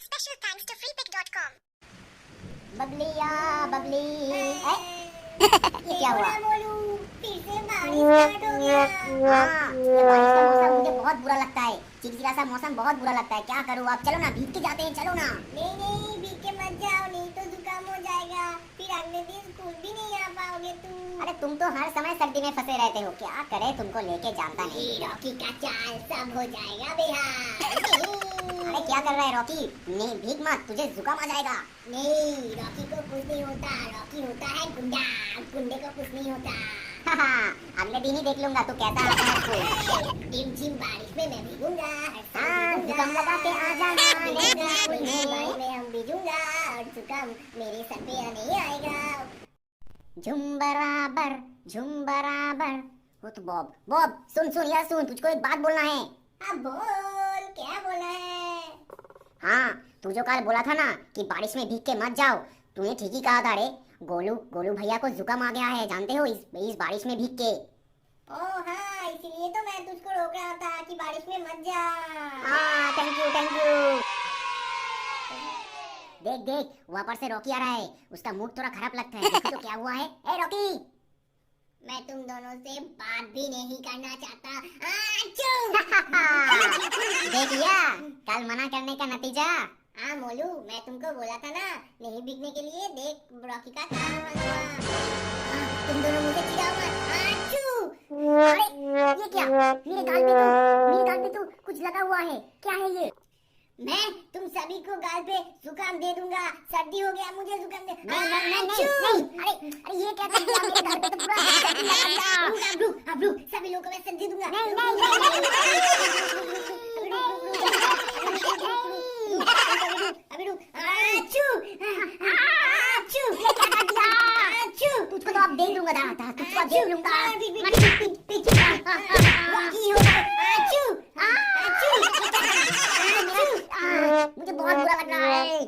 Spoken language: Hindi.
Special thanks to freepick.com. बबलिया Babli ये क्या हुआ? बोलू फिर से बारिश स्टार्ट हो गया। हाँ, ये बारिश का मौसम मुझे बहुत बुरा लगता है। चिलचिला सा मौसम बहुत बुरा लगता है। क्या करूँ अब? चलो ना भीग के जाते हैं, चलो ना। नहीं नहीं भीग के मत जाओ, नहीं तो जुकाम हो जाएगा, फिर अगले दिन स्कूल भी नहीं आ पाओगे तुम। अरे तुम तो हर समय सर्दी में फंसे रहते हो, क्या करे तुमको लेके जानता नहीं। रॉकी का चाल सब हो जाएगा बेहाल। अरे क्या कर रहा है रॉकी? नहीं भीग मत, तुझे जुकाम आ जाएगा। नहीं रॉकी को कुछ नहीं होता, रॉकी होता है गुंडा, गुंडे को कुछ नहीं होता। अगले दिन ही देख लूंगा तू कैसा आता है स्कूल। टिम टिम बारिश में मैं भीगूंगा, हाँ, जुकाम लगा के आ जाना। बारिश में हम भीगूंगा और जुकाम मेरे सर पे नहीं आएगा। झुम बराबर। वो तो बॉब बॉब सुन सुन यार सुन, तुझको एक बात बोलना है। अब बोल, क्या बोला है? हाँ, तू जो कल बोला था ना कि बारिश में भीग के मत जाओ, तूने ठीक ही कहा था रे। गोलू भैया को जुकाम आ गया है, जानते हो, इस बारिश में भीग के। ओह हाँ, इसलिए तो मैं तुझको रोक रहा था कि बारिश में मत जा। हाँ थैंक यू। देख देख वहाँ पर से रॉकी आ रहा है, उसका मूड थोड़ा खराब लगता है। देखो तो क्या हुआ है। ए रॉकी, मैं तुम दोनों से बात भी नहीं करना चाहता। आचू! देख लिया कल मना करने का नतीजा। हाँ मोलू, मैं तुमको बोला था ना नहीं बिकने के लिए। देख रॉकी का काम हुआ। तुम दोनों मुझे चिढ़ाओ मत। आचू! अरे ये क्या? मेरे गाल पे तो कुछ लगा हुआ है, क्या है ये? मैं तुम सभी को गाल पे जुकाम दे दूंगा। सर्दी हो गया, मुझे जुकाम दे। नहीं। अरे ये क्या कर दिया? मेरे गाल पे तो पूरा अब रुक, सभी लोगों को मैं सर्दी दूंगा। अभी रुक। आचू! आचू! तुझको तो अब देख लूंगा, दादा तुझको देख लूंगा। रॉकी हो गए। आचू! आचू! मुझे बहुत बुरा लग रहा है।